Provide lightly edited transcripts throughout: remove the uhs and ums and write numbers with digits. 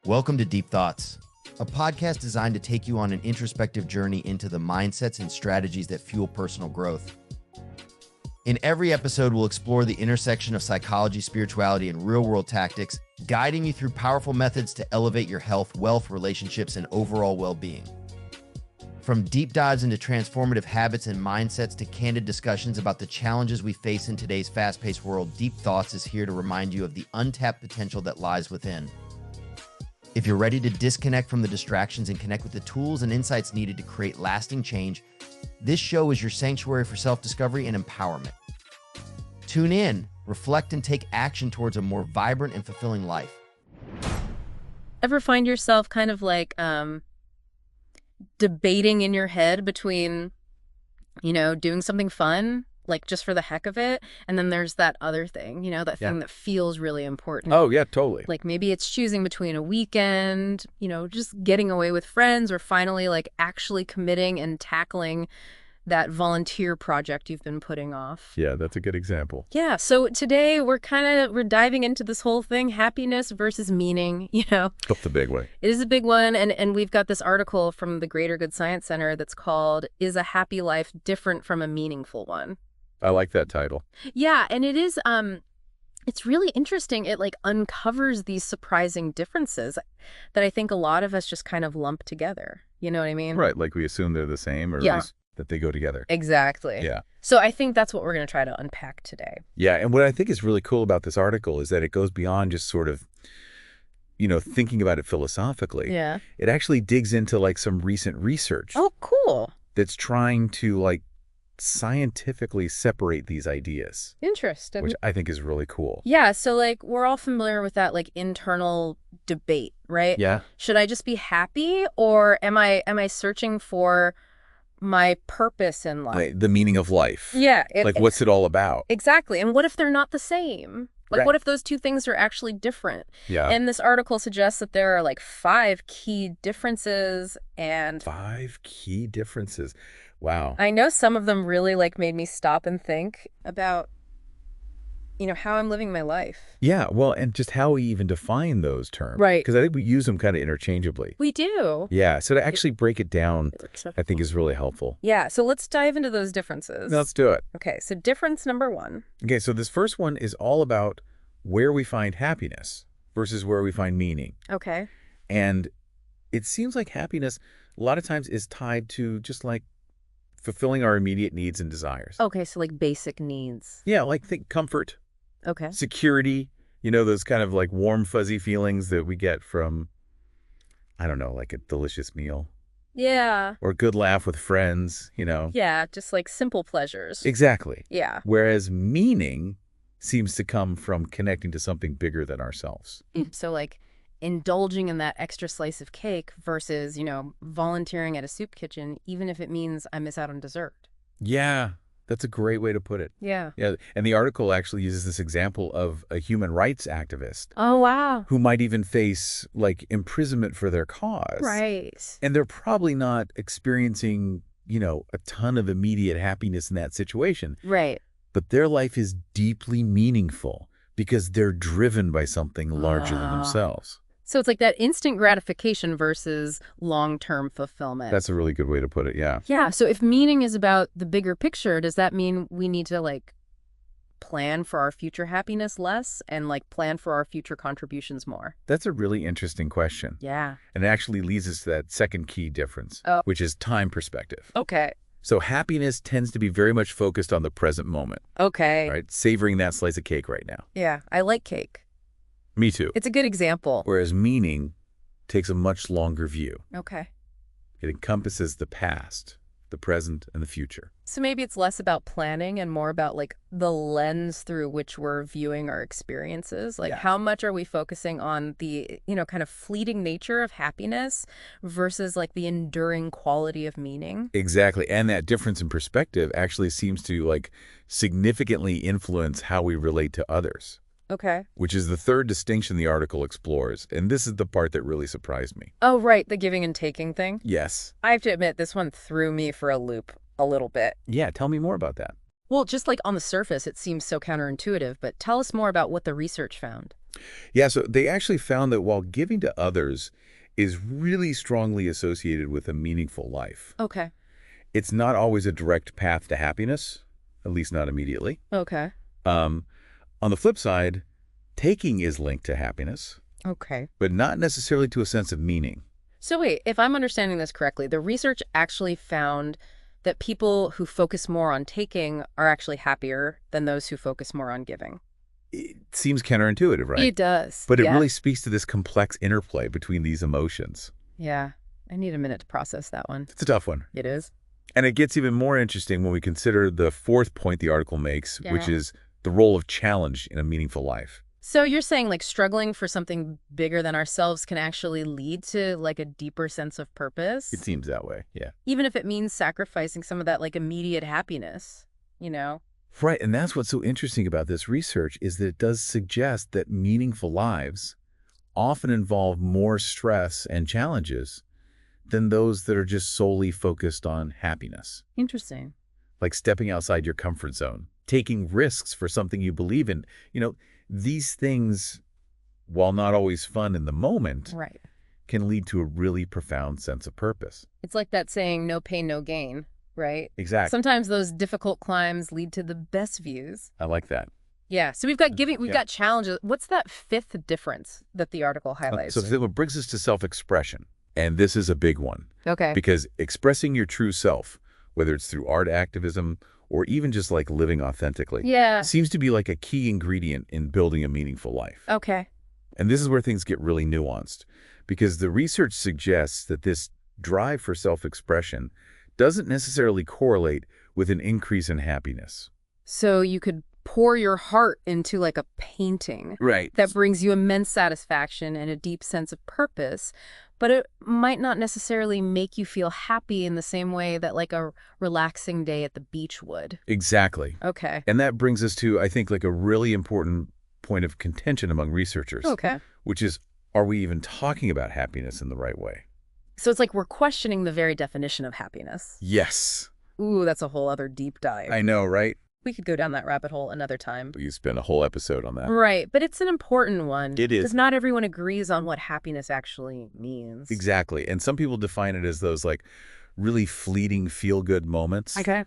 Welcome to Deep Thoughts, a podcast designed to take you on an introspective journey into the mindsets and strategies that fuel personal growth. In every episode, we'll explore the intersection of psychology, spirituality, and real-world tactics, guiding you through powerful methods to elevate your health, wealth, relationships, and overall well-being. From deep dives into transformative habits and mindsets to candid discussions about the challenges we face in today's fast-paced world, Deep Thoughts is here to remind you of the untapped potential that lies within. If you're ready to disconnect from the distractions and connect with the tools and insights needed to create lasting change, this show is your sanctuary for self-discovery and empowerment. Tune in, reflect, and take action towards a more vibrant and fulfilling life. Ever find yourself kind of like debating in your head between, doing something fun, like just for the heck of it, and then there's that other thing, that thing that feels really important. Oh, yeah, totally. Like maybe it's choosing between a weekend, just getting away with friends, or finally like actually committing and tackling that volunteer project you've been putting off. Yeah, that's a good example. Yeah, so today we're diving into this whole thing, happiness versus meaning, That's the big way. It is a big one, and we've got this article from the Greater Good Science Center that's called, "Is a Happy Life Different from a Meaningful One?" I like that title. Yeah, and it is, it's really interesting. It like uncovers these surprising differences that I think a lot of us just kind of lump together. You know what I mean? Right, like we assume they're the same, or at least that they go together. Exactly. Yeah. So I think that's what we're going to try to unpack today. Yeah, and what I think is really cool about this article is that it goes beyond just sort of, thinking about it philosophically. Yeah. It actually digs into like some recent research. Oh, cool. That's trying to like scientifically separate these ideas. Interesting. Which I think is really cool. Yeah, so like we're all familiar with that like internal debate, right? Yeah. Should I just be happy, or am I searching for my purpose in life? Like, the meaning of life. Yeah. What's it all about? Exactly. And what if they're not the same? Like, Right. What if those two things are actually different? Yeah. And this article suggests that there are like 5 key differences, and 5 key differences. Wow. I know some of them really like made me stop and think about, how I'm living my life. Yeah, well, and just how we even define those terms. Right. Because I think we use them kind of interchangeably. We do. Yeah, so to actually break it down, I think is really helpful. Yeah, so let's dive into those differences. Let's do it. Okay, so difference number 1. Okay, so this first one is all about where we find happiness versus where we find meaning. Okay. And it seems like happiness a lot of times is tied to just like fulfilling our immediate needs and desires. Okay, so like basic needs. Yeah, like think comfort, Okay. security, those kind of like warm, fuzzy feelings that we get from, I don't know, like a delicious meal. Yeah. Or a good laugh with friends, Yeah, just like simple pleasures. Exactly. Yeah. Whereas meaning seems to come from connecting to something bigger than ourselves. So like indulging in that extra slice of cake versus, volunteering at a soup kitchen, even if it means I miss out on dessert. Yeah, that's a great way to put it. Yeah. Yeah, and the article actually uses this example of a human rights activist Oh, wow. who might even face like imprisonment for their cause. Right. And they're probably not experiencing, a ton of immediate happiness in that situation. Right. But their life is deeply meaningful because they're driven by something larger than themselves. So it's like that instant gratification versus long-term fulfillment. That's a really good way to put it, yeah. Yeah, so if meaning is about the bigger picture, does that mean we need to like plan for our future happiness less and like plan for our future contributions more? That's a really interesting question. Yeah. And it actually leads us to that second key difference, which is time perspective. Okay. So happiness tends to be very much focused on the present moment, Okay. right? Savoring that slice of cake right now. Yeah, I like cake. Me too. It's a good example. Whereas meaning takes a much longer view. Okay. It encompasses the past, the present, and the future. So maybe it's less about planning and more about like the lens through which we're viewing our experiences. Like how much are we focusing on the, kind of fleeting nature of happiness versus like the enduring quality of meaning? Exactly. And that difference in perspective actually seems to like significantly influence how we relate to others. Okay. Which is the third distinction the article explores. And this is the part that really surprised me. Oh, right. The giving and taking thing. Yes. I have to admit, this one threw me for a loop a little bit. Yeah. Tell me more about that. Well, just like on the surface, it seems so counterintuitive, but tell us more about what the research found. Yeah, so they actually found that while giving to others is really strongly associated with a meaningful life, Okay. it's not always a direct path to happiness, at least not immediately. Okay. Um, on the flip side, taking is linked to happiness, Okay. but not necessarily to a sense of meaning. So wait, if I'm understanding this correctly, the research actually found that people who focus more on taking are actually happier than those who focus more on giving. It seems counterintuitive, right? It does. But it Yeah. really speaks to this complex interplay between these emotions. Yeah. I need a minute to process that one. It's a tough one. It is. And it gets even more interesting when we consider the fourth point the article makes, which Yeah. is the role of challenge in a meaningful life. So you're saying like struggling for something bigger than ourselves can actually lead to like a deeper sense of purpose? It seems that way, yeah. Even if it means sacrificing some of that like immediate happiness, you know? Right, and that's what's so interesting about this research is that it does suggest that meaningful lives often involve more stress and challenges than those that are just solely focused on happiness. Interesting. Like stepping outside your comfort zone, taking risks for something you believe in. These things, while not always fun in the moment, Right. can lead to a really profound sense of purpose. It's like that saying, no pain, no gain, right? Exactly. Sometimes those difficult climbs lead to the best views. I like that. Yeah. So we've got giving, we've Yeah. got challenges. What's that fifth difference that the article highlights? So what brings us to self-expression, and this is a big one, Okay. because expressing your true self, whether it's through art activism or even just like living authentically, Yeah. seems to be like a key ingredient in building a meaningful life. Okay. And this is where things get really nuanced, because the research suggests that this drive for self-expression doesn't necessarily correlate with an increase in happiness. So you could pour your heart into like a painting Right. that brings you immense satisfaction and a deep sense of purpose, but it might not necessarily make you feel happy in the same way that like a relaxing day at the beach would. Exactly. Okay. And that brings us to, I think, like a really important point of contention among researchers, Okay. which is, are we even talking about happiness in the right way? So it's like we're questioning the very definition of happiness. Yes. Ooh, that's a whole other deep dive. I know, right? We could go down that rabbit hole another time. You spent a whole episode on that. Right, but it's an important one. It is. Because not everyone agrees on what happiness actually means. Exactly. And some people define it as those like really fleeting feel-good moments, Okay.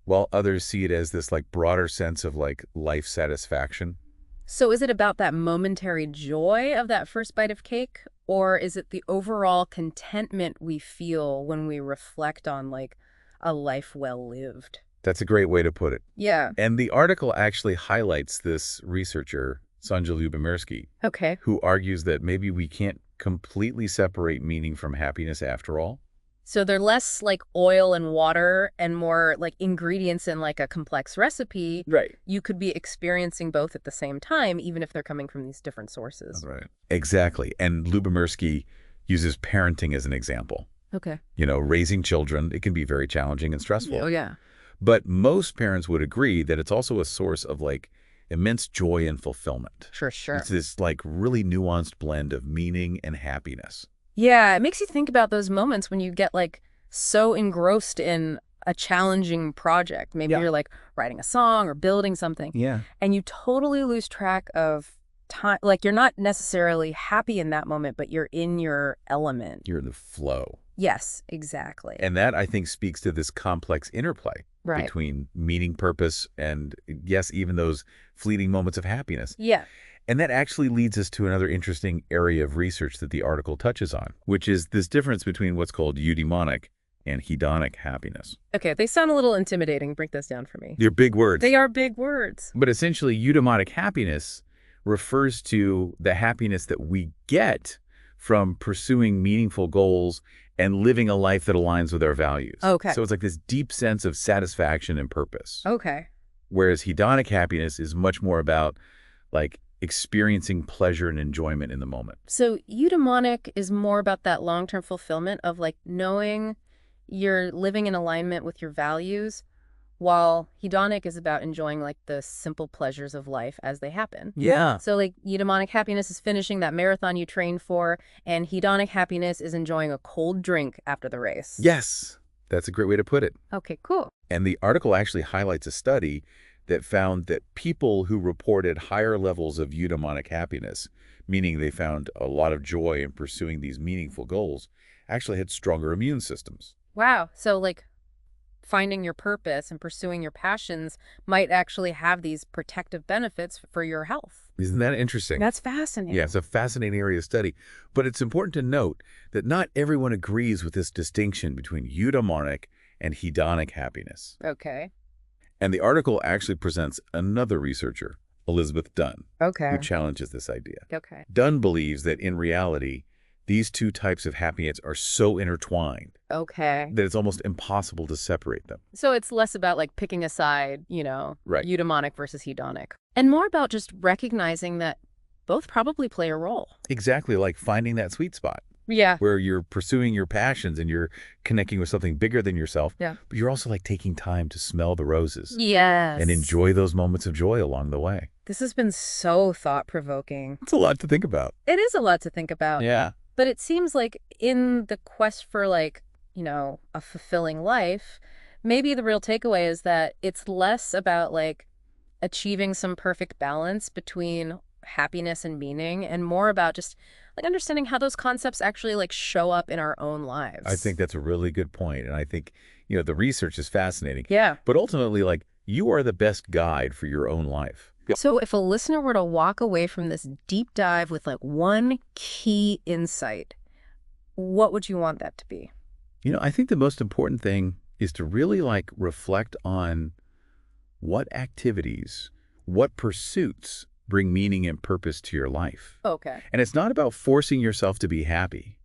while others see it as this like broader sense of like life satisfaction. So is it about that momentary joy of that first bite of cake? Or is it the overall contentment we feel when we reflect on like a life well lived? That's a great way to put it. Yeah. And the article actually highlights this researcher, Sonja Lyubomirsky, Okay. who argues that maybe we can't completely separate meaning from happiness after all. So they're less like oil and water and more like ingredients in like a complex recipe. Right. You could be experiencing both at the same time, even if they're coming from these different sources. That's right. Exactly. And Lyubomirsky uses parenting as an example. Okay. Raising children, it can be very challenging and stressful. Oh, yeah. But most parents would agree that it's also a source of like immense joy and fulfillment. Sure. It's this like really nuanced blend of meaning and happiness. Yeah, it makes you think about those moments when you get like so engrossed in a challenging project. Maybe Yeah. you're like writing a song or building something, Yeah. and you totally lose track of time. Like you're not necessarily happy in that moment, but you're in your element. You're in the flow. Yes, exactly. And that, I think, speaks to this complex interplay Right. between meaning, purpose, and yes, even those fleeting moments of happiness. Yeah. And that actually leads us to another interesting area of research that the article touches on, which is this difference between what's called eudaimonic and hedonic happiness. Okay, they sound a little intimidating. Break this down for me. They're big words. They are big words. But essentially, eudaimonic happiness refers to the happiness that we get from pursuing meaningful goals and living a life that aligns with our values. Okay. So it's like this deep sense of satisfaction and purpose. Okay. Whereas hedonic happiness is much more about like experiencing pleasure and enjoyment in the moment. So eudaimonic is more about that long-term fulfillment of like knowing you're living in alignment with your values, while hedonic is about enjoying like the simple pleasures of life as they happen. Yeah. So like eudaimonic happiness is finishing that marathon you trained for, and hedonic happiness is enjoying a cold drink after the race. Yes. That's a great way to put it. Okay, cool. And the article actually highlights a study that found that people who reported higher levels of eudaimonic happiness, meaning they found a lot of joy in pursuing these meaningful goals, actually had stronger immune systems. Wow. So like finding your purpose and pursuing your passions might actually have these protective benefits for your health. Isn't that interesting? That's fascinating. Yeah, it's a fascinating area of study. But it's important to note that not everyone agrees with this distinction between eudaimonic and hedonic happiness. Okay. And the article actually presents another researcher, Elizabeth Dunn, Okay. who challenges this idea. Okay. Dunn believes that in reality, these two types of happiness are so intertwined Okay. that it's almost impossible to separate them. So it's less about like picking a side, Right. eudaimonic versus hedonic, and more about just recognizing that both probably play a role. Exactly, like finding that sweet spot Yeah. where you're pursuing your passions and you're connecting with something bigger than yourself, Yeah. but you're also like taking time to smell the roses Yes. and enjoy those moments of joy along the way. This has been so thought-provoking. It's a lot to think about. It is a lot to think about. Yeah. But it seems like in the quest for like, a fulfilling life, maybe the real takeaway is that it's less about like achieving some perfect balance between happiness and meaning and more about just like understanding how those concepts actually like show up in our own lives. I think that's a really good point. And I think, the research is fascinating. Yeah. But ultimately, like, you are the best guide for your own life. So if a listener were to walk away from this deep dive with like one key insight, what would you want that to be? I think the most important thing is to really like reflect on what activities, what pursuits bring meaning and purpose to your life. Okay. And it's not about forcing yourself to be happy,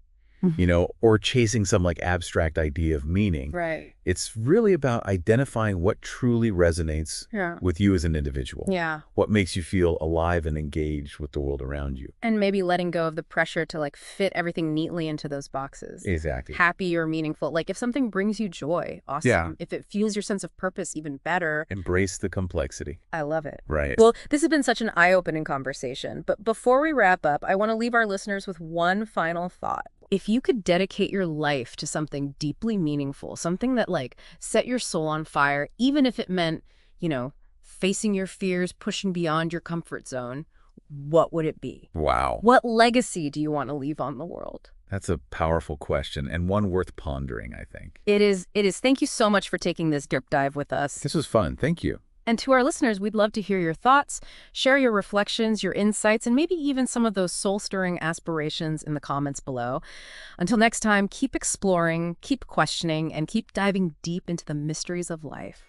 or chasing some like abstract idea of meaning. Right. It's really about identifying what truly resonates Yeah. with you as an individual. Yeah. What makes you feel alive and engaged with the world around you. And maybe letting go of the pressure to like fit everything neatly into those boxes. Exactly. Happy or meaningful. Like if something brings you joy, awesome. Yeah. If it fuels your sense of purpose, even better. Embrace the complexity. I love it. Right. Well, this has been such an eye-opening conversation. But before we wrap up, I want to leave our listeners with one final thought. If you could dedicate your life to something deeply meaningful, something that like set your soul on fire, even if it meant, facing your fears, pushing beyond your comfort zone, what would it be? Wow. What legacy do you want to leave on the world? That's a powerful question and one worth pondering, I think. It is. Thank you so much for taking this deep dive with us. This was fun. Thank you. And to our listeners, we'd love to hear your thoughts, share your reflections, your insights, and maybe even some of those soul-stirring aspirations in the comments below. Until next time, keep exploring, keep questioning, and keep diving deep into the mysteries of life.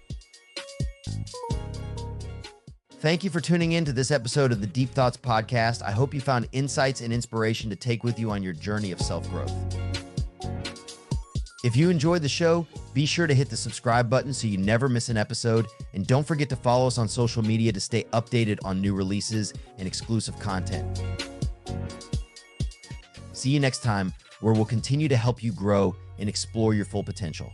Thank you for tuning in to this episode of the Deep Thoughts Podcast. I hope you found insights and inspiration to take with you on your journey of self-growth. If you enjoyed the show, be sure to hit the subscribe button so you never miss an episode. And don't forget to follow us on social media to stay updated on new releases and exclusive content. See you next time, where we'll continue to help you grow and explore your full potential.